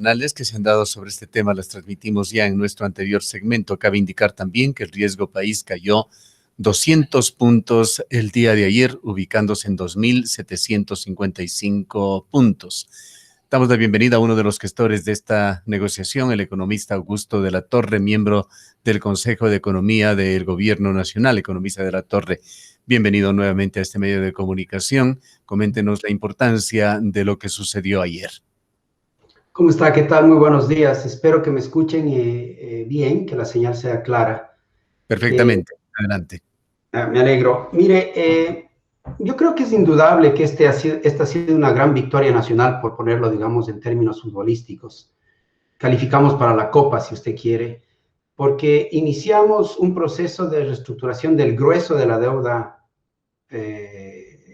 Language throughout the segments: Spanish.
internacionales que se han dado sobre este tema las transmitimos ya en nuestro anterior segmento. Cabe indicar también que el riesgo país cayó 200 puntos el día de ayer, ubicándose en 2.755 puntos. Damos la bienvenida a uno de los gestores de esta negociación, el economista Augusto de la Torre, miembro del Consejo de Economía del Gobierno Nacional. Economista de la Torre, bienvenido nuevamente a este medio de comunicación. Coméntenos la importancia de lo que sucedió ayer. ¿Cómo está? ¿Qué tal? Muy buenos días. Espero que me escuchen bien, que la señal sea clara. Perfectamente. Adelante. Me alegro. Mire, yo creo que es indudable que esta ha sido una gran victoria nacional, por ponerlo, digamos, en términos futbolísticos. Calificamos para la Copa, si usted quiere, porque iniciamos un proceso de reestructuración del grueso de la deuda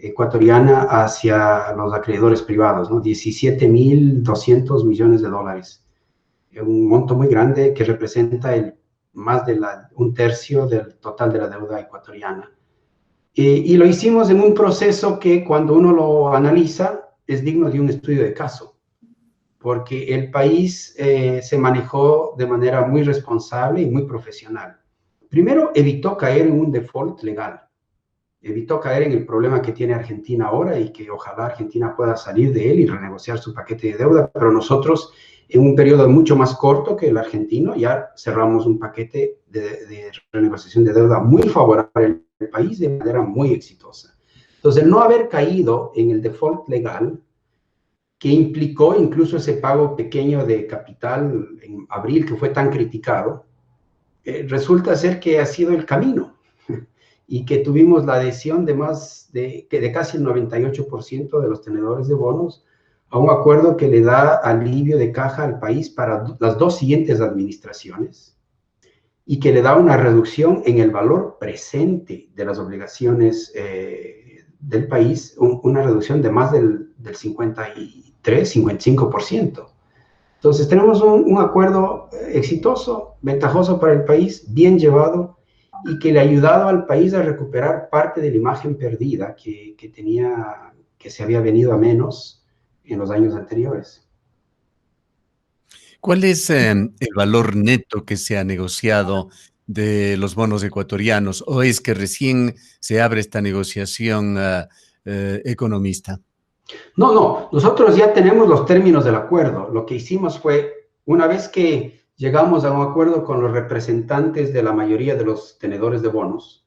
ecuatoriana hacia los acreedores privados, ¿no? 17.200 millones de dólares. Un monto muy grande que representa más de un tercio del total de la deuda ecuatoriana. Y lo hicimos en un proceso que, cuando uno lo analiza, es digno de un estudio de caso, porque el país se manejó de manera muy responsable y muy profesional. Primero, evitó caer en un default legal. Evitó caer en el problema que tiene Argentina ahora y que ojalá Argentina pueda salir de él y renegociar su paquete de deuda, pero nosotros, en un periodo mucho más corto que el argentino, ya cerramos un paquete de renegociación de deuda muy favorable al país de manera muy exitosa. Entonces, el no haber caído en el default legal, que implicó incluso ese pago pequeño de capital en abril, que fue tan criticado, resulta ser que ha sido el camino, y que tuvimos la adhesión de casi el 98% de los tenedores de bonos a un acuerdo que le da alivio de caja al país para las dos siguientes administraciones y que le da una reducción en el valor presente de las obligaciones del país, una reducción de más del 53-55%. Entonces tenemos un acuerdo exitoso, ventajoso para el país, bien llevado, y que le ha ayudado al país a recuperar parte de la imagen perdida que se había venido a menos en los años anteriores. ¿Cuál es el valor neto que se ha negociado de los bonos ecuatorianos? ¿O es que recién se abre esta negociación, economista? No, nosotros ya tenemos los términos del acuerdo. Lo que hicimos fue, una vez que llegamos a un acuerdo con los representantes de la mayoría de los tenedores de bonos,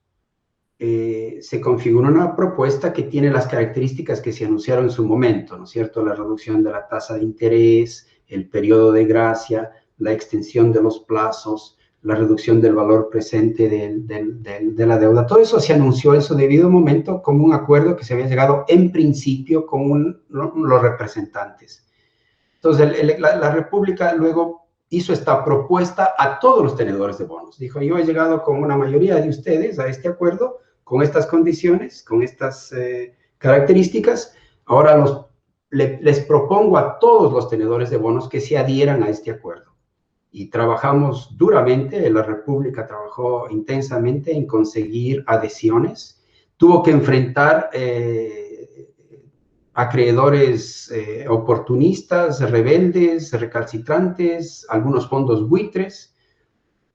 se configuró una propuesta que tiene las características que se anunciaron en su momento, ¿no es cierto? La reducción de la tasa de interés, el periodo de gracia, la extensión de los plazos, la reducción del valor presente de la deuda. Todo eso se anunció en su debido momento como un acuerdo que se había llegado en principio con los representantes. Entonces, la República luego hizo esta propuesta a todos los tenedores de bonos. Dijo: yo he llegado con una mayoría de ustedes a este acuerdo, con estas condiciones, con estas características. Ahora les propongo a todos los tenedores de bonos que se adhieran a este acuerdo. Y trabajamos duramente, la República trabajó intensamente en conseguir adhesiones. Tuvo que enfrentar acreedores oportunistas, rebeldes, recalcitrantes, algunos fondos buitres.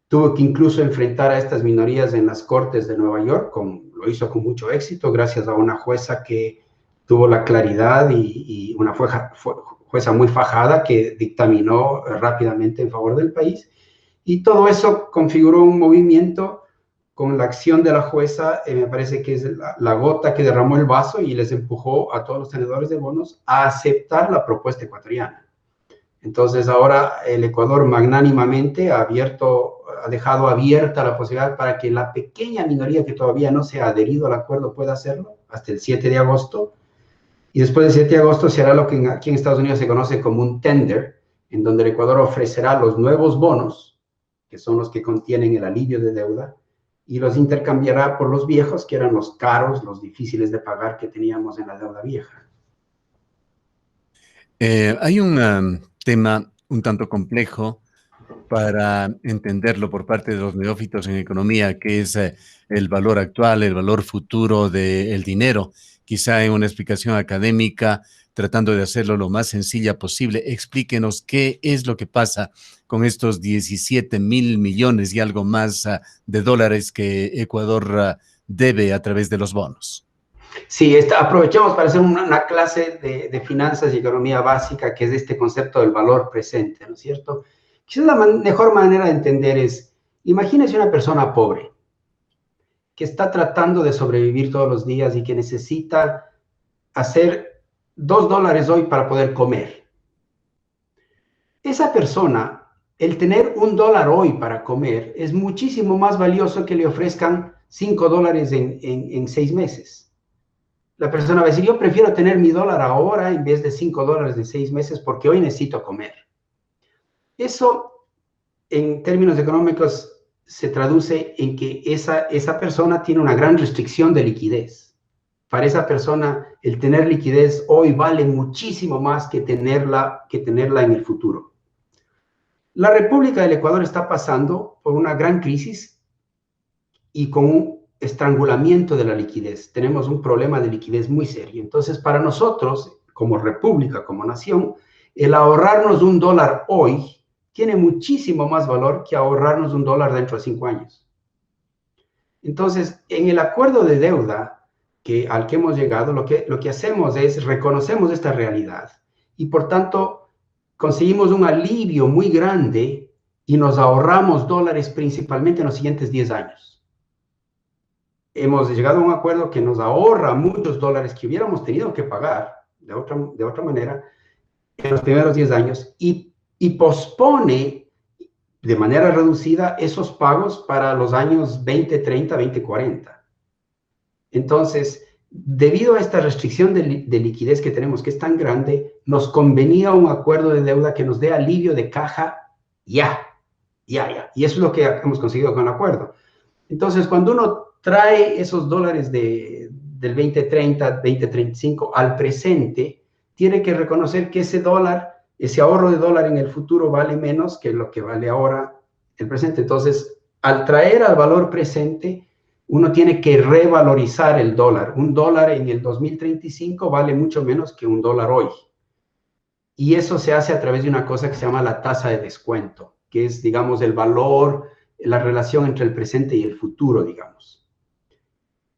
Tuvo que incluso enfrentar a estas minorías en las Cortes de Nueva York, lo hizo con mucho éxito, gracias a una jueza que tuvo la claridad y una jueza muy fajada que dictaminó rápidamente en favor del país. Y todo eso configuró un movimiento con la acción de la jueza. Me parece que es la gota que derramó el vaso y les empujó a todos los tenedores de bonos a aceptar la propuesta ecuatoriana. Entonces ahora el Ecuador magnánimamente ha dejado abierta la posibilidad para que la pequeña minoría que todavía no se ha adherido al acuerdo pueda hacerlo hasta el 7 de agosto. Y después del 7 de agosto se hará lo que aquí en Estados Unidos se conoce como un tender, en donde el Ecuador ofrecerá los nuevos bonos, que son los que contienen el alivio de deuda, y los intercambiará por los viejos, que eran los caros, los difíciles de pagar que teníamos en la deuda vieja. Hay un tema un tanto complejo para entenderlo por parte de los neófitos en economía, que es el valor actual, el valor futuro del dinero. Quizá en una explicación académica tratando de hacerlo lo más sencilla posible. Explíquenos qué es lo que pasa con estos 17.000 millones y algo más de dólares que Ecuador debe a través de los bonos. Sí, aprovechamos para hacer una clase de finanzas y economía básica, que es este concepto del valor presente, ¿no es cierto? Quizás la mejor manera de entender es, imagínese una persona pobre que está tratando de sobrevivir todos los días y que necesita hacer $2 hoy para poder comer. Esa persona, el tener $1 hoy para comer es muchísimo más valioso que le ofrezcan $5 en 6 meses. La persona va a decir, yo prefiero tener mi dólar ahora en vez de $5 de 6 meses porque hoy necesito comer. Eso, en términos económicos, se traduce en que esa persona tiene una gran restricción de liquidez. Para esa persona, el tener liquidez hoy vale muchísimo más que tenerla en el futuro. La República del Ecuador está pasando por una gran crisis y con un estrangulamiento de la liquidez. Tenemos un problema de liquidez muy serio. Entonces, para nosotros, como república, como nación, el ahorrarnos $1 hoy tiene muchísimo más valor que ahorrarnos $1 dentro de 5 años. Entonces, en el acuerdo de deuda al que hemos llegado, lo que hacemos es reconocemos esta realidad y, por tanto, conseguimos un alivio muy grande y nos ahorramos dólares principalmente en los siguientes 10 años. Hemos llegado a un acuerdo que nos ahorra muchos dólares que hubiéramos tenido que pagar de otra manera en los primeros 10 años y pospone de manera reducida esos pagos para los años 2030, 2040. Entonces, debido a esta restricción de liquidez que tenemos, que es tan grande, nos convenía un acuerdo de deuda que nos dé alivio de caja ya. Y eso es lo que hemos conseguido con el acuerdo. Entonces, cuando uno trae esos dólares del 2030, 2035 al presente, tiene que reconocer que ese ahorro de dólar en el futuro vale menos que lo que vale ahora el presente. Entonces, al traer al valor presente, uno tiene que revalorizar el dólar. $1 en el 2035 vale mucho menos que $1 hoy. Y eso se hace a través de una cosa que se llama la tasa de descuento, que es, digamos, el valor, la relación entre el presente y el futuro, digamos.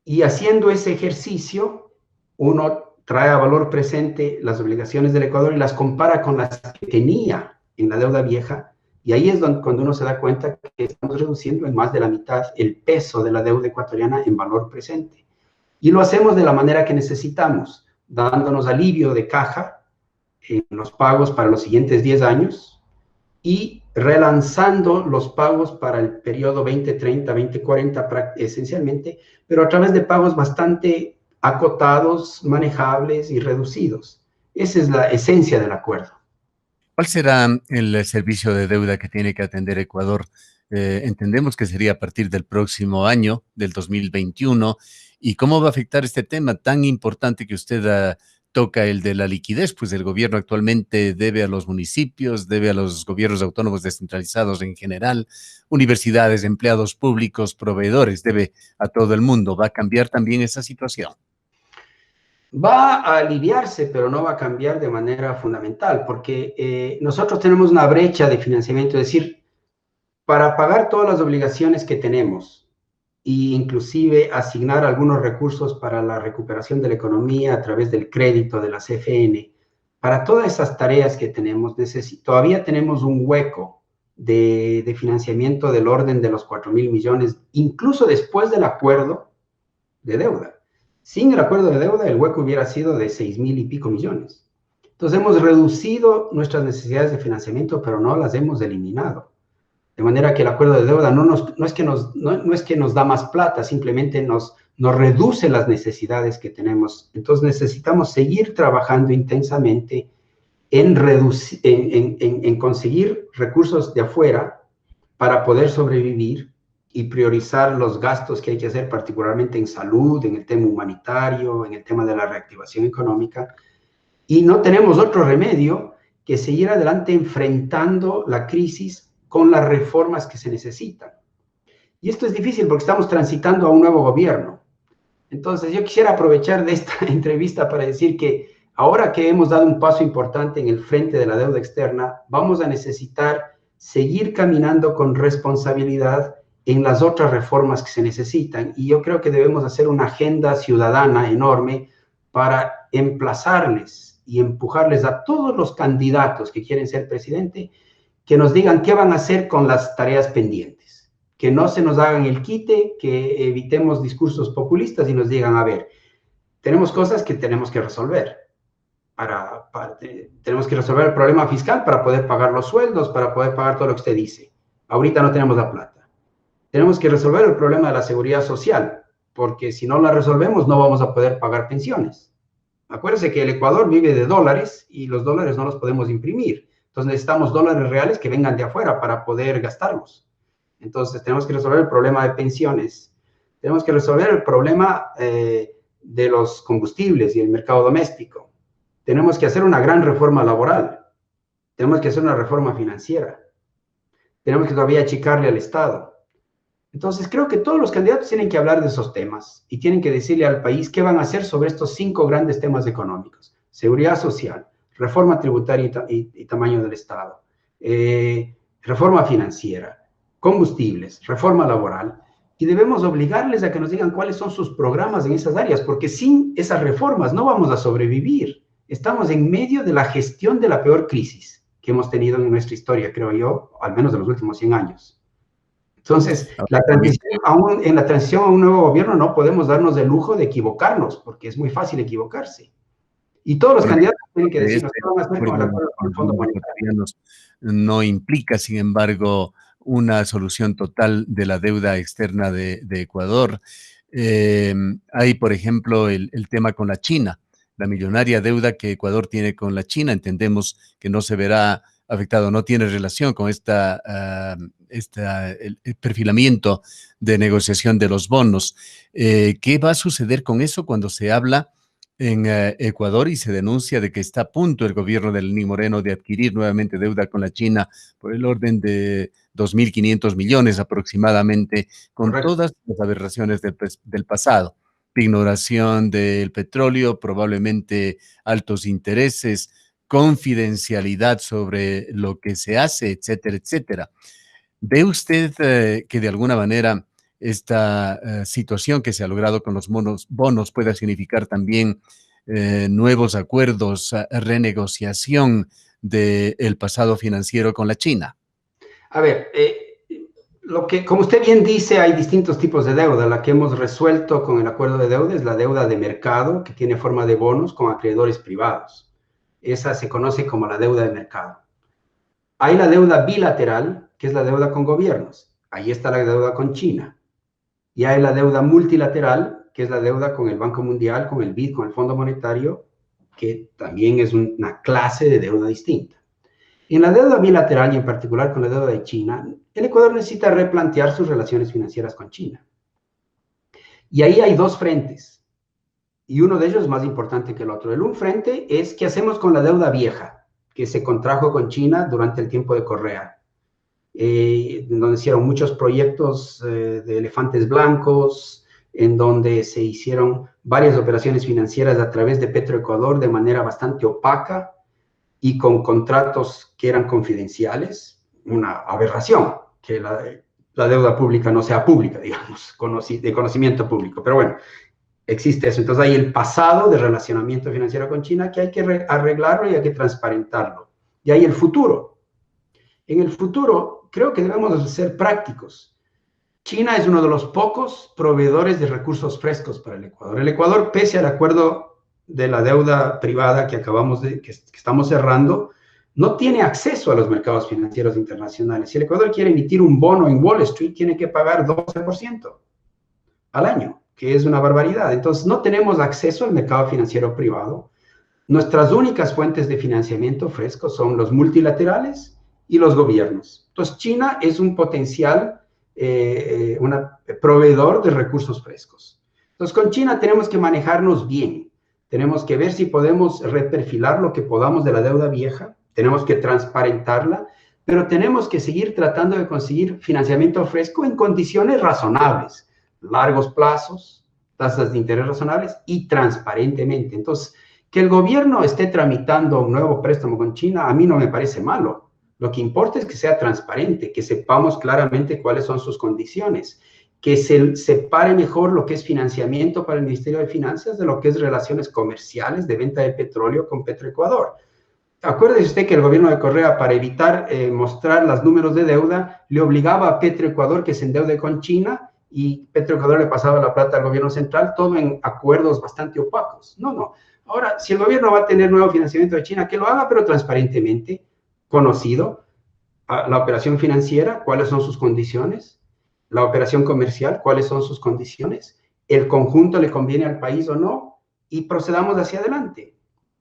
Y haciendo ese ejercicio, uno trae a valor presente las obligaciones del Ecuador y las compara con las que tenía en la deuda vieja. Y ahí es cuando uno se da cuenta que estamos reduciendo en más de la mitad el peso de la deuda ecuatoriana en valor presente. Y lo hacemos de la manera que necesitamos, dándonos alivio de caja en los pagos para los siguientes 10 años y relanzando los pagos para el periodo 2030, 2040 esencialmente, pero a través de pagos bastante acotados, manejables y reducidos. Esa es la esencia del acuerdo. ¿Cuál será el servicio de deuda que tiene que atender Ecuador? Entendemos que sería a partir del próximo año, del 2021. ¿Y cómo va a afectar este tema tan importante que usted toca, el de la liquidez? Pues el gobierno actualmente debe a los municipios, debe a los gobiernos autónomos descentralizados en general, universidades, empleados públicos, proveedores, debe a todo el mundo. ¿Va a cambiar también esa situación? Va a aliviarse, pero no va a cambiar de manera fundamental, porque nosotros tenemos una brecha de financiamiento, es decir, para pagar todas las obligaciones que tenemos e inclusive asignar algunos recursos para la recuperación de la economía a través del crédito de la CFN, para todas esas tareas que tenemos, todavía tenemos un hueco de financiamiento del orden de los 4.000 millones, incluso después del acuerdo de deuda. Sin el acuerdo de deuda, el hueco hubiera sido de 6.000 y pico millones. Entonces, hemos reducido nuestras necesidades de financiamiento, pero no las hemos eliminado. De manera que el acuerdo de deuda no es que nos da más plata, simplemente nos reduce las necesidades que tenemos. Entonces, necesitamos seguir trabajando intensamente en conseguir recursos de afuera para poder sobrevivir y priorizar los gastos que hay que hacer, particularmente en salud, en el tema humanitario, en el tema de la reactivación económica. Y no tenemos otro remedio que seguir adelante enfrentando la crisis con las reformas que se necesitan. Y esto es difícil porque estamos transitando a un nuevo gobierno. Entonces, yo quisiera aprovechar de esta entrevista para decir que ahora que hemos dado un paso importante en el frente de la deuda externa, vamos a necesitar seguir caminando con responsabilidad en las otras reformas que se necesitan. Y yo creo que debemos hacer una agenda ciudadana enorme para emplazarles y empujarles a todos los candidatos que quieren ser presidente, que nos digan qué van a hacer con las tareas pendientes, que no se nos hagan el quite, que evitemos discursos populistas y nos digan, a ver, tenemos cosas que tenemos que resolver. Tenemos que resolver el problema fiscal para poder pagar los sueldos, para poder pagar todo lo que usted dice. Ahorita no tenemos la plata. Tenemos que resolver el problema de la seguridad social, porque si no la resolvemos no vamos a poder pagar pensiones. Acuérdense que el Ecuador vive de dólares y los dólares no los podemos imprimir. Entonces necesitamos dólares reales que vengan de afuera para poder gastarlos. Entonces tenemos que resolver el problema de pensiones. Tenemos que resolver el problema de los combustibles y el mercado doméstico. Tenemos que hacer una gran reforma laboral. Tenemos que hacer una reforma financiera. Tenemos que todavía achicarle al Estado. Entonces, creo que todos los candidatos tienen que hablar de esos temas y tienen que decirle al país qué van a hacer sobre estos 5 grandes temas económicos. Seguridad social, reforma tributaria y tamaño del Estado, reforma financiera, combustibles, reforma laboral. Y debemos obligarles a que nos digan cuáles son sus programas en esas áreas, porque sin esas reformas no vamos a sobrevivir. Estamos en medio de la gestión de la peor crisis que hemos tenido en nuestra historia, creo yo, al menos de los últimos 100 años. Entonces, en la transición a un nuevo gobierno no podemos darnos el lujo de equivocarnos, porque es muy fácil equivocarse. Y todos los candidatos tienen que decirnos qué van a hacer con el acuerdo con el Fondo Monetario. No implica, sin embargo, una solución total de la deuda externa de Ecuador. Hay, por ejemplo, el tema con la China, la millonaria deuda que Ecuador tiene con la China. Entendemos que no se verá afectado, no tiene relación con el perfilamiento de negociación de los bonos. ¿Qué va a suceder con eso cuando se habla en Ecuador y se denuncia de que está a punto el gobierno de Lenín Moreno de adquirir nuevamente deuda con la China por el orden de 2.500 millones aproximadamente, con Correcto. todas las aberraciones del pasado? Ignoración del petróleo, probablemente altos intereses, confidencialidad sobre lo que se hace, etcétera, etcétera. ¿Ve usted que de alguna manera esta situación que se ha logrado con los bonos pueda significar también nuevos acuerdos, renegociación del pasado financiero con la China? A ver, como usted bien dice, hay distintos tipos de deuda. La que hemos resuelto con el acuerdo de deuda es la deuda de mercado, que tiene forma de bonos con acreedores privados. Esa se conoce como la deuda de mercado. Hay la deuda bilateral, que es la deuda con gobiernos. Ahí está la deuda con China. Y hay la deuda multilateral, que es la deuda con el Banco Mundial, con el BID, con el Fondo Monetario, que también es una clase de deuda distinta. En la deuda bilateral y en particular con la deuda de China, el Ecuador necesita replantear sus relaciones financieras con China. Y ahí hay 2 frentes. Y uno de ellos es más importante que el otro. El un frente es qué hacemos con la deuda vieja, que se contrajo con China durante el tiempo de Correa, donde se hicieron muchos proyectos de elefantes blancos, en donde se hicieron varias operaciones financieras a través de Petroecuador de manera bastante opaca y con contratos que eran confidenciales. Una aberración que la deuda pública no sea pública, digamos, de conocimiento público. Pero bueno, existe eso. Entonces hay el pasado de relacionamiento financiero con China que hay que arreglarlo y hay que transparentarlo. Y hay el futuro. En el futuro creo que debemos ser prácticos. China es uno de los pocos proveedores de recursos frescos para el Ecuador. El Ecuador, pese al acuerdo de la deuda privada que estamos cerrando, no tiene acceso a los mercados financieros internacionales. Si el Ecuador quiere emitir un bono en Wall Street, tiene que pagar 12% al año, que es una barbaridad. Entonces, no tenemos acceso al mercado financiero privado. Nuestras únicas fuentes de financiamiento fresco son los multilaterales y los gobiernos. Entonces, China es un potencial proveedor de recursos frescos. Entonces, con China tenemos que manejarnos bien. Tenemos que ver si podemos reperfilar lo que podamos de la deuda vieja. Tenemos que transparentarla, pero tenemos que seguir tratando de conseguir financiamiento fresco en condiciones razonables, largos plazos, tasas de interés razonables y transparentemente. Entonces, Que el gobierno esté tramitando un nuevo préstamo con China, a mí no me parece malo. Lo que importa es que sea transparente, que sepamos claramente cuáles son sus condiciones, que se separe mejor lo que es financiamiento para el Ministerio de Finanzas de lo que es relaciones comerciales de venta de petróleo con Petroecuador. Acuérdese usted que el gobierno de Correa, para evitar mostrar los números de deuda, le obligaba a Petroecuador que se endeude con China y Petroecuador le pasaba la plata al gobierno central, todo en acuerdos bastante opacos. No, no. Ahora, si el gobierno va a tener nuevo financiamiento de China, que lo haga, pero transparentemente, conocido, la operación financiera, cuáles son sus condiciones, la operación comercial, cuáles son sus condiciones, el conjunto le conviene al país o no, y procedamos hacia adelante.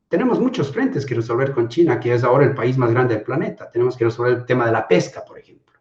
Tenemos muchos frentes que resolver con China, que es ahora el país más grande del planeta. Tenemos que resolver el tema de la pesca, por ejemplo,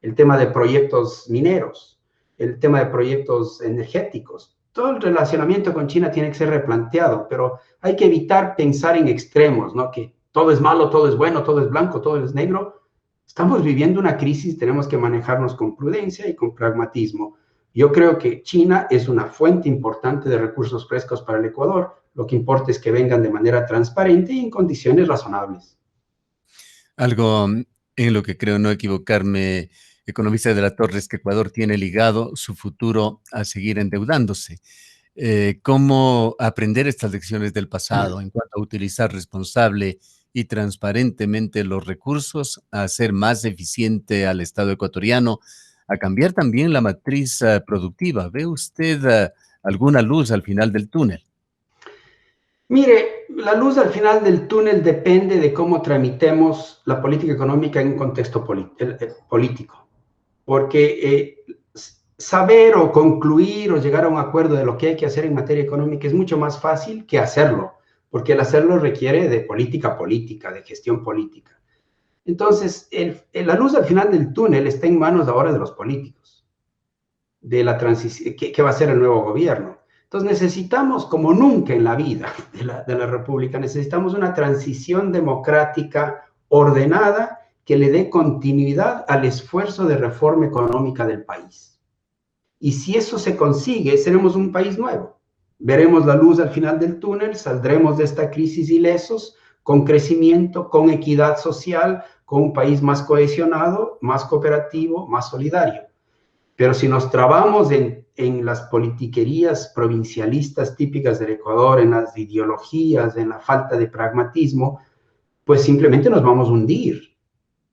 el tema de proyectos mineros, el tema de proyectos energéticos. Todo el relacionamiento con China tiene que ser replanteado, pero hay que evitar pensar en extremos, ¿no? Que todo es malo, todo es bueno, todo es blanco, todo es negro. Estamos viviendo una crisis, tenemos que manejarnos con prudencia y con pragmatismo. Yo creo que China es una fuente importante de recursos frescos para el Ecuador. Lo que importa es que vengan de manera transparente y en condiciones razonables. Algo en lo que creo no equivocarme, economista de la Torre, es que Ecuador tiene ligado su futuro a seguir endeudándose. ¿Cómo aprender estas lecciones del pasado en cuanto a utilizar responsable y transparentemente los recursos, a hacer más eficiente al Estado ecuatoriano, a cambiar también la matriz productiva? ¿Ve usted alguna luz al final del túnel? Mire, la luz al final del túnel depende de cómo tramitemos la política económica en un contexto político. Porque saber o concluir o llegar a un acuerdo de lo que hay que hacer en materia económica es mucho más fácil que hacerlo, porque el hacerlo requiere de política política, de gestión política. Entonces, la luz al final del túnel está en manos ahora de los políticos, de la transición, que va a ser el nuevo gobierno. Entonces necesitamos, como nunca en la vida de la República, necesitamos una transición democrática ordenada que le dé continuidad al esfuerzo de reforma económica del país. Y si eso se consigue, seremos un país nuevo. Veremos la luz al final del túnel, saldremos de esta crisis ilesos, con crecimiento, con equidad social, con un país más cohesionado, más cooperativo, más solidario. Pero si nos trabamos en las politiquerías provincialistas típicas del Ecuador, en las ideologías, en la falta de pragmatismo, pues simplemente nos vamos a hundir.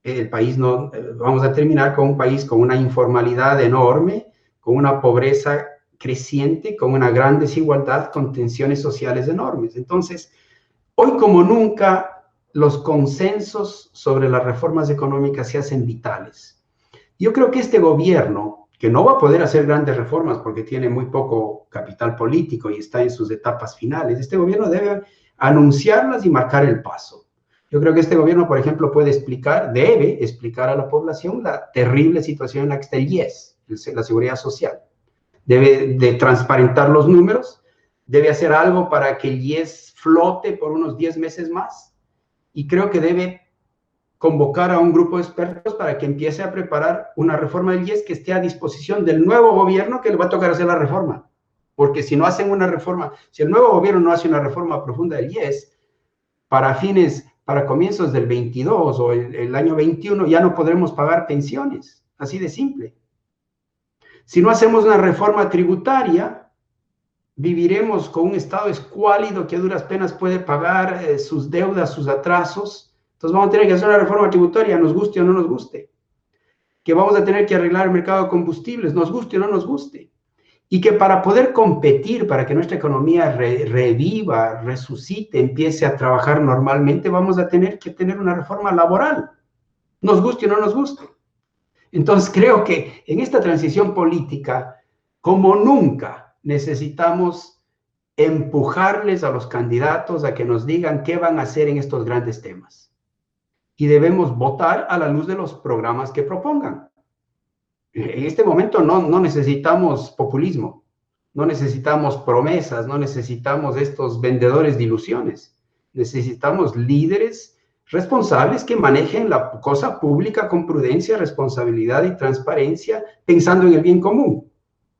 El país no, vamos a terminar con un país con una informalidad enorme, con una pobreza creciente, con una gran desigualdad, con tensiones sociales enormes. Entonces, hoy como nunca, los consensos sobre las reformas económicas se hacen vitales. Yo creo que este gobierno, que no va a poder hacer grandes reformas porque tiene muy poco capital político y está en sus etapas finales, este gobierno debe anunciarlas y marcar el paso. Yo creo que este gobierno, por ejemplo, debe explicar a la población la terrible situación en la que está el IES, la Seguridad Social. Debe de transparentar los números, debe hacer algo para que el IES flote por unos 10 meses más y creo que debe convocar a un grupo de expertos para que empiece a preparar una reforma del IES que esté a disposición del nuevo gobierno que le va a tocar hacer la reforma. Porque si no hacen una reforma, si el nuevo gobierno no hace una reforma profunda del IES, para comienzos del 22 o el año 21 ya no podremos pagar pensiones, así de simple. Si no hacemos una reforma tributaria, viviremos con un estado escuálido que a duras penas puede pagar sus deudas, sus atrasos. Entonces vamos a tener que hacer una reforma tributaria, nos guste o no nos guste. Que vamos a tener que arreglar el mercado de combustibles, nos guste o no nos guste. Y que para poder competir, para que nuestra economía reviva, resucite, empiece a trabajar normalmente, vamos a tener que tener una reforma laboral, nos guste o no nos guste. Entonces creo que en esta transición política, como nunca, necesitamos empujarles a los candidatos a que nos digan qué van a hacer en estos grandes temas. Y debemos votar a la luz de los programas que propongan. En este momento no necesitamos populismo, no necesitamos promesas, no necesitamos estos vendedores de ilusiones. Necesitamos líderes responsables que manejen la cosa pública con prudencia, responsabilidad y transparencia, pensando en el bien común.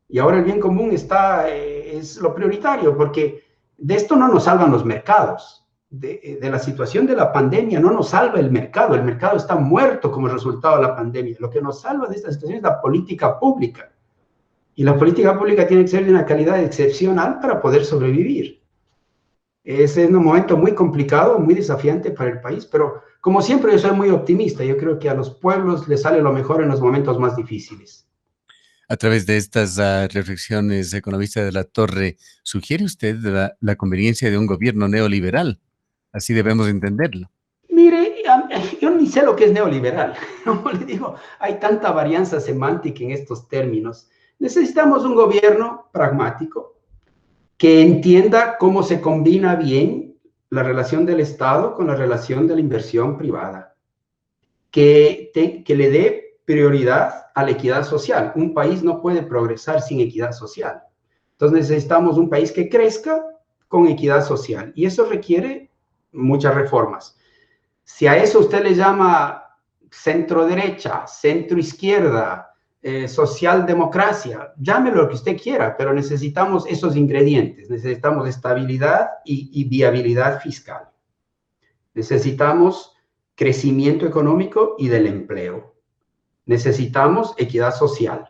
Y ahora el bien común es lo prioritario, porque De esto no nos salvan los mercados. De la situación de la pandemia no nos salva el mercado está muerto como resultado de la pandemia. Lo que nos salva de esta situación es la política pública. Y la política pública tiene que ser de una calidad excepcional para poder sobrevivir. Ese es un momento muy complicado, muy desafiante para el país, pero como siempre yo soy muy optimista. Yo creo que a los pueblos les sale lo mejor en los momentos más difíciles. A través de estas reflexiones, economista de la Torre, ¿sugiere usted la conveniencia de un gobierno neoliberal? Así debemos entenderlo. Mire, yo ni sé lo que es neoliberal. Como le digo, hay tanta varianza semántica en estos términos. Necesitamos un gobierno pragmático que entienda cómo se combina bien la relación del Estado con la relación de la inversión privada, que le dé prioridad a la equidad social. Un país no puede progresar sin equidad social. Entonces necesitamos un país que crezca con equidad social y eso requiere muchas reformas. Si a eso usted le llama centro derecha, centro izquierda, socialdemocracia, llámelo lo que usted quiera, pero necesitamos esos ingredientes. Necesitamos estabilidad y viabilidad fiscal. Necesitamos crecimiento económico y del empleo. Necesitamos equidad social.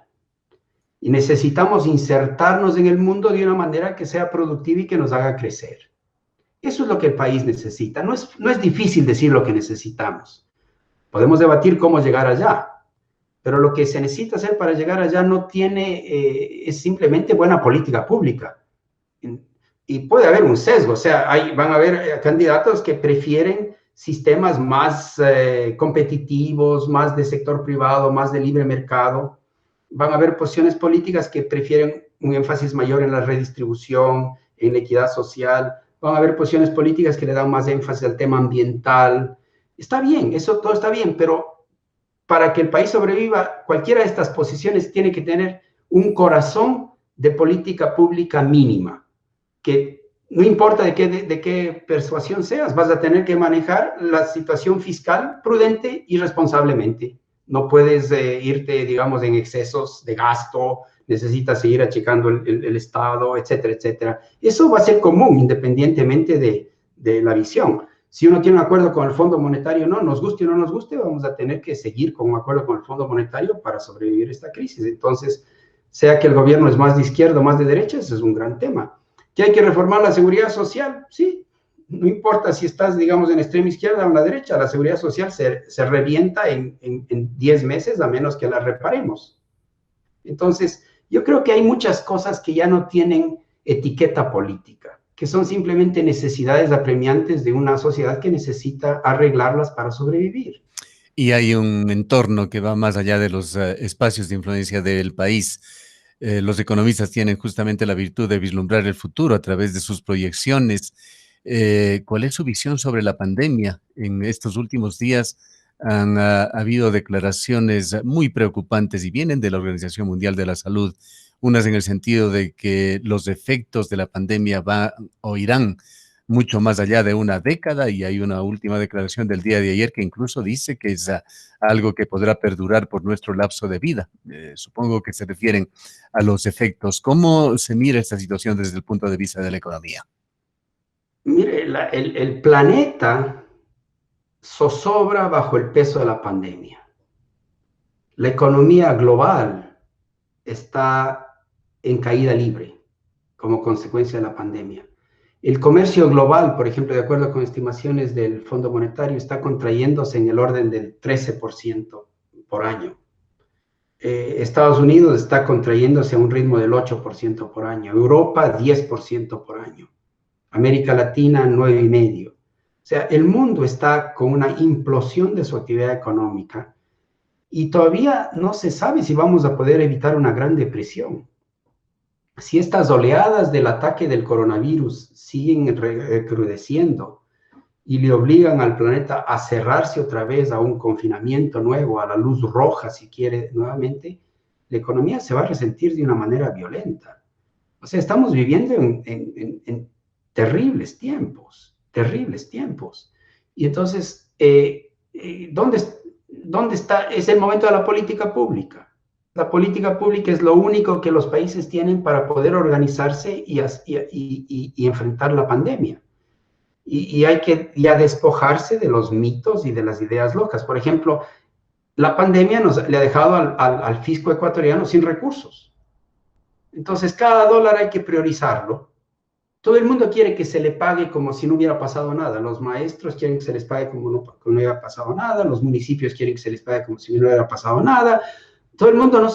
Y necesitamos insertarnos en el mundo de una manera que sea productiva y que nos haga crecer. Eso es lo que el país necesita. No es difícil decir lo que necesitamos. Podemos debatir cómo llegar allá, pero lo que se necesita hacer para llegar allá es simplemente buena política pública. Y puede haber un sesgo, o sea, van a haber candidatos que prefieren sistemas más competitivos, más de sector privado, más de libre mercado. Van a haber posiciones políticas que prefieren un énfasis mayor en la redistribución, en la equidad social. Van a haber posiciones políticas que le dan más énfasis al tema ambiental. Está bien, eso todo está bien, pero para que el país sobreviva, cualquiera de estas posiciones tiene que tener un corazón de política pública mínima, que no importa de qué persuasión seas, vas a tener que manejar la situación fiscal prudente y responsablemente. No puedes irte, digamos, en excesos de gasto, necesitas seguir achicando el Estado, etcétera, etcétera. Eso va a ser común independientemente de la visión. Si uno tiene un acuerdo con el Fondo Monetario, no, nos guste o no nos guste, vamos a tener que seguir con un acuerdo con el Fondo Monetario para sobrevivir esta crisis. Entonces, sea que el gobierno es más de izquierda o más de derecha, ese es un gran tema. ¿Que hay que reformar la seguridad social? Sí, no importa si estás, digamos, en extrema izquierda o en la derecha, la seguridad social se revienta en 10 meses a menos que la reparemos. Entonces, yo creo que hay muchas cosas que ya no tienen etiqueta política, que son simplemente necesidades apremiantes de una sociedad que necesita arreglarlas para sobrevivir. Y hay un entorno que va más allá de los espacios de influencia del país. Los economistas tienen justamente la virtud de vislumbrar el futuro a través de sus proyecciones. ¿Cuál es su visión sobre la pandemia? En estos últimos días han habido declaraciones muy preocupantes y vienen de la Organización Mundial de la Salud, unas en el sentido de que los efectos de la pandemia van o irán mucho más allá de una década, y hay una última declaración del día de ayer que incluso dice que es algo que podrá perdurar por nuestro lapso de vida. Supongo que se refieren a los efectos. ¿Cómo se mira esta situación desde el punto de vista de la economía? Mire, el planeta zozobra bajo el peso de la pandemia. La economía global está en caída libre como consecuencia de la pandemia. El comercio global, por ejemplo, de acuerdo con estimaciones del Fondo Monetario, está contrayéndose en el orden del 13% por año. Estados Unidos está contrayéndose a un ritmo del 8% por año. Europa, 10% por año. América Latina, 9,5%. O sea, el mundo está con una implosión de su actividad económica y todavía no se sabe si vamos a poder evitar una gran depresión. Si estas oleadas del ataque del coronavirus siguen recrudeciendo y le obligan al planeta a cerrarse otra vez a un confinamiento nuevo, a la luz roja, si quiere, nuevamente, la economía se va a resentir de una manera violenta. O sea, estamos viviendo en terribles tiempos, terribles tiempos. Y entonces, ¿dónde está? Es el momento de la política pública. La política pública es lo único que los países tienen para poder organizarse y enfrentar la pandemia. Y hay que ya despojarse de los mitos y de las ideas locas. Por ejemplo, la pandemia le ha dejado al fisco ecuatoriano sin recursos. Entonces, cada dólar hay que priorizarlo. Todo el mundo quiere que se le pague como si no hubiera pasado nada. Los maestros quieren que se les pague como no hubiera pasado nada. Los municipios quieren que se les pague como si no hubiera pasado nada. Todo el mundo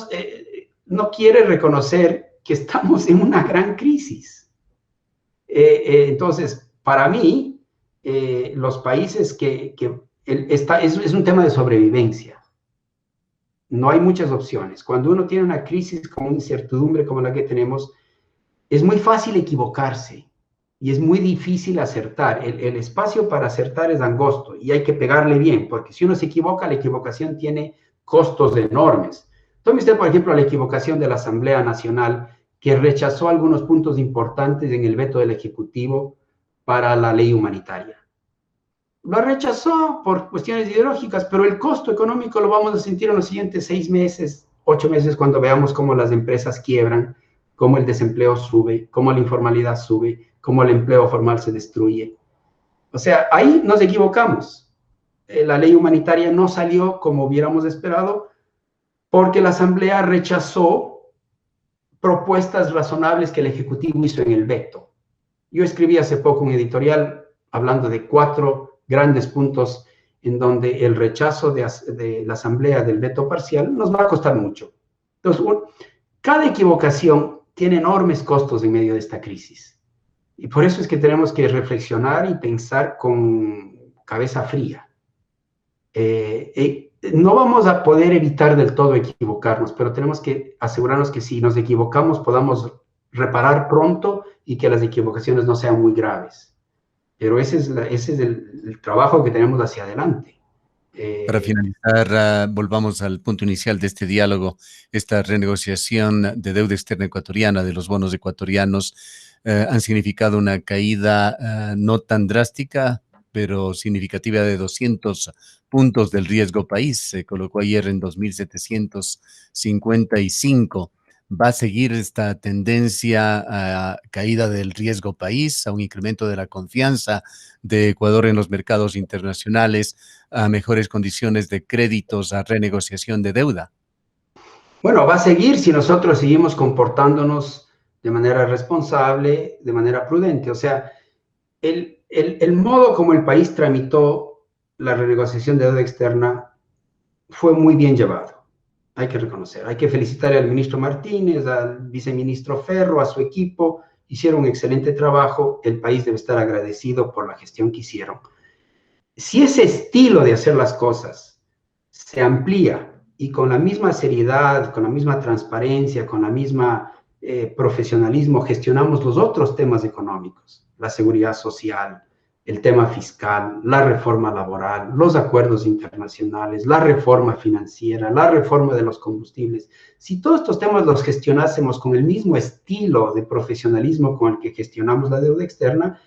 no quiere reconocer que estamos en una gran crisis. Entonces, para mí, los países es un tema de sobrevivencia. No hay muchas opciones. Cuando uno tiene una crisis con incertidumbre como la que tenemos, es muy fácil equivocarse y es muy difícil acertar. El espacio para acertar es angosto y hay que pegarle bien, porque si uno se equivoca, la equivocación tiene costos enormes. Tome usted, por ejemplo, la equivocación de la Asamblea Nacional, que rechazó algunos puntos importantes en el veto del Ejecutivo para la ley humanitaria. Lo rechazó por cuestiones ideológicas, pero el costo económico lo vamos a sentir en los siguientes 6 meses, 8 meses, cuando veamos cómo las empresas quiebran, cómo el desempleo sube, cómo la informalidad sube, cómo el empleo formal se destruye. O sea, ahí nos equivocamos. La ley humanitaria no salió como hubiéramos esperado porque la Asamblea rechazó propuestas razonables que el Ejecutivo hizo en el veto. Yo escribí hace poco un editorial hablando de 4 grandes puntos en donde el rechazo de la Asamblea del veto parcial nos va a costar mucho. Entonces, cada equivocación tiene enormes costos en medio de esta crisis. Y por eso es que tenemos que reflexionar y pensar con cabeza fría. No vamos a poder evitar del todo equivocarnos, pero tenemos que asegurarnos que si nos equivocamos podamos reparar pronto y que las equivocaciones no sean muy graves. Pero ese es el trabajo que tenemos hacia adelante. Para finalizar, volvamos al punto inicial de este diálogo, esta renegociación de deuda externa ecuatoriana, de los bonos ecuatorianos, han significado una caída no tan drástica, pero significativa de 200 puntos del riesgo país. Se colocó ayer en 2.755. ¿Va a seguir esta tendencia a caída del riesgo país, a un incremento de la confianza de Ecuador en los mercados internacionales, a mejores condiciones de créditos, a renegociación de deuda? Bueno, va a seguir si nosotros seguimos comportándonos de manera responsable, de manera prudente. O sea, el modo como el país tramitó la renegociación de deuda externa fue muy bien llevado. Hay que reconocer, hay que felicitar al ministro Martínez, al viceministro Ferro, a su equipo. Hicieron un excelente trabajo. El país debe estar agradecido por la gestión que hicieron. Si ese estilo de hacer las cosas se amplía y con la misma seriedad, con la misma transparencia, con la misma profesionalismo gestionamos los otros temas económicos, la seguridad social, el tema fiscal, la reforma laboral, los acuerdos internacionales, la reforma financiera, la reforma de los combustibles. Si todos estos temas los gestionásemos con el mismo estilo de profesionalismo con el que gestionamos la deuda externa,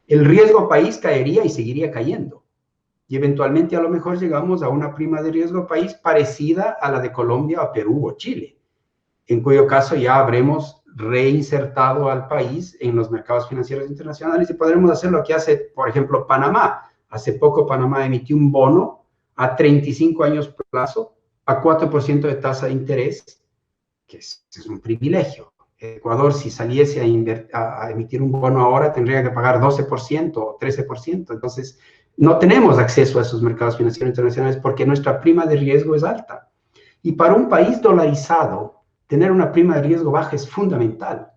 el riesgo país caería y seguiría cayendo. Y eventualmente a lo mejor llegamos a una prima de riesgo país parecida a la de Colombia, o Perú o Chile, en cuyo caso ya habremos reinsertado al país en los mercados financieros internacionales y podremos hacer lo que hace, por ejemplo, Panamá. Hace poco Panamá emitió un bono a 35 años plazo, a 4% de tasa de interés, que es un privilegio. Ecuador, si saliese a emitir un bono ahora, tendría que pagar 12% o 13%. Entonces, no tenemos acceso a esos mercados financieros internacionales porque nuestra prima de riesgo es alta. Y para un país dolarizado, tener una prima de riesgo baja es fundamental,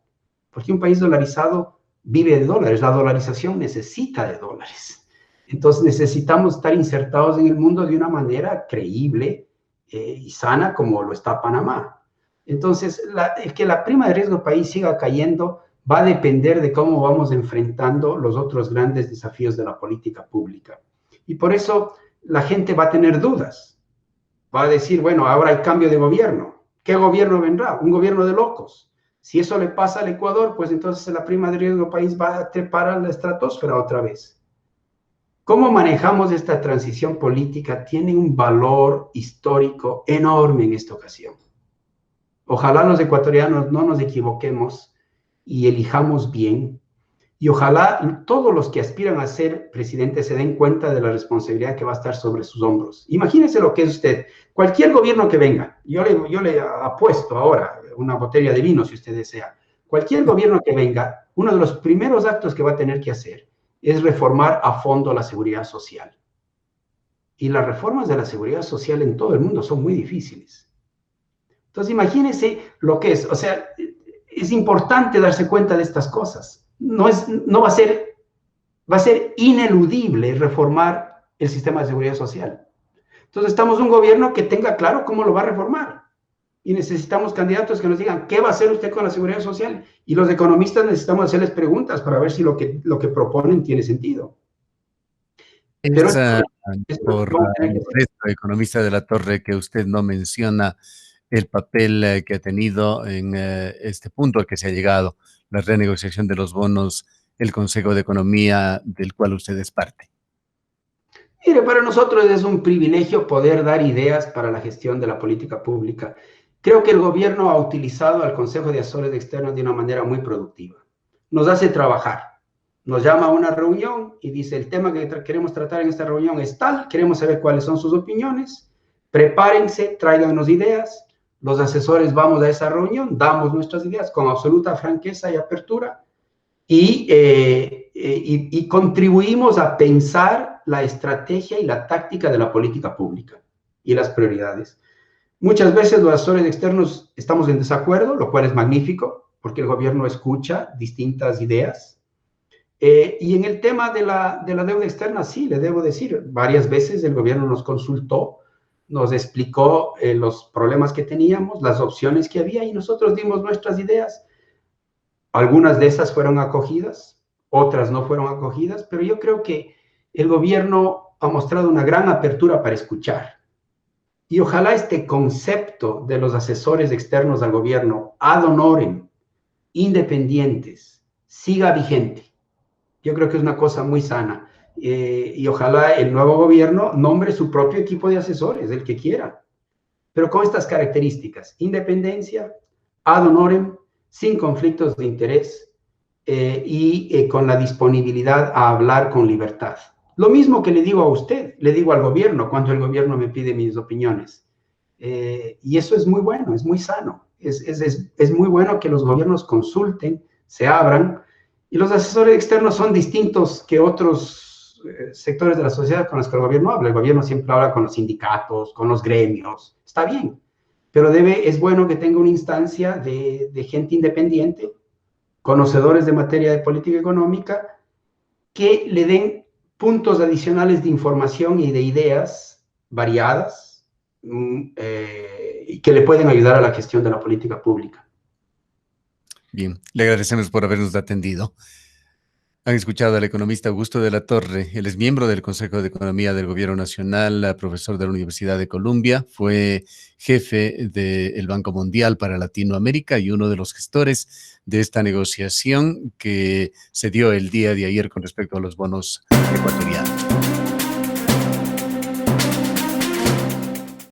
porque un país dolarizado vive de dólares, la dolarización necesita de dólares. Entonces necesitamos estar insertados en el mundo de una manera creíble y sana como lo está Panamá. Entonces, el que la prima de riesgo país siga cayendo va a depender de cómo vamos enfrentando los otros grandes desafíos de la política pública. Y por eso la gente va a tener dudas. Va a decir, bueno, ahora hay cambio de gobierno. ¿Qué gobierno vendrá? Un gobierno de locos. Si eso le pasa al Ecuador, pues entonces la prima de riesgo país va a trepar a la estratosfera otra vez. ¿Cómo manejamos esta transición política? Tiene un valor histórico enorme en esta ocasión. Ojalá los ecuatorianos no nos equivoquemos y elijamos bien. Y ojalá todos los que aspiran a ser presidente se den cuenta de la responsabilidad que va a estar sobre sus hombros. Imagínese lo que es usted. Cualquier gobierno que venga, yo le apuesto ahora una botella de vino si usted desea. Cualquier gobierno que venga, uno de los primeros actos que va a tener que hacer es reformar a fondo la seguridad social. Y las reformas de la seguridad social en todo el mundo son muy difíciles. Entonces, imagínense lo que es. O sea, es importante darse cuenta de estas cosas. No va a ser ineludible reformar el sistema de seguridad social. Entonces, estamos en un gobierno que tenga claro cómo lo va a reformar. Y necesitamos candidatos que nos digan, ¿qué va a hacer usted con la seguridad social? Y los economistas necesitamos hacerles preguntas para ver si lo que proponen tiene sentido. Pero por esto, economista de la Torre, que usted no menciona el papel que ha tenido en este punto al que se ha llegado, la renegociación de los bonos, el Consejo de Economía del cual usted es parte. Mire, para nosotros es un privilegio poder dar ideas para la gestión de la política pública. Creo que el gobierno ha utilizado al Consejo de Asesores Externos de una manera muy productiva. Nos hace trabajar. Nos llama a una reunión y dice, el tema que queremos tratar en esta reunión es tal, queremos saber cuáles son sus opiniones, prepárense, tráiganos ideas, los asesores vamos a esa reunión, damos nuestras ideas con absoluta franqueza y apertura y contribuimos a pensar la estrategia y la táctica de la política pública y las prioridades. Muchas veces los asesores externos estamos en desacuerdo, lo cual es magnífico, porque el gobierno escucha distintas ideas. Y en el tema de la deuda externa, sí, le debo decir, varias veces el gobierno nos consultó, nos explicó los problemas que teníamos, las opciones que había, y nosotros dimos nuestras ideas. Algunas de esas fueron acogidas, otras no fueron acogidas, pero yo creo que el gobierno ha mostrado una gran apertura para escuchar. Y ojalá este concepto de los asesores externos al gobierno, ad honorem, independientes, siga vigente. Yo creo que es una cosa muy sana. Y ojalá el nuevo gobierno nombre su propio equipo de asesores, el que quiera. Pero con estas características: independencia, ad honorem, sin conflictos de interés y con la disponibilidad a hablar con libertad. Lo mismo que le digo a usted, le digo al gobierno cuando el gobierno me pide mis opiniones. Y eso es muy bueno, es muy sano. Es muy bueno que los gobiernos consulten, se abran. Y los asesores externos son distintos que otros sectores de la sociedad con los que el gobierno habla. El gobierno siempre habla con los sindicatos, con los gremios. Está bien, pero es bueno que tenga una instancia de gente independiente, conocedores de materia de política económica, que le den puntos adicionales de información y de ideas variadas y que le pueden ayudar a la gestión de la política pública. Bien, le agradecemos por habernos atendido. Han escuchado al economista Augusto de la Torre. Él es miembro del Consejo de Economía del Gobierno Nacional, profesor de la Universidad de Columbia, fue jefe del Banco Mundial para Latinoamérica y uno de los gestores de esta negociación que se dio el día de ayer con respecto a los bonos ecuatorianos.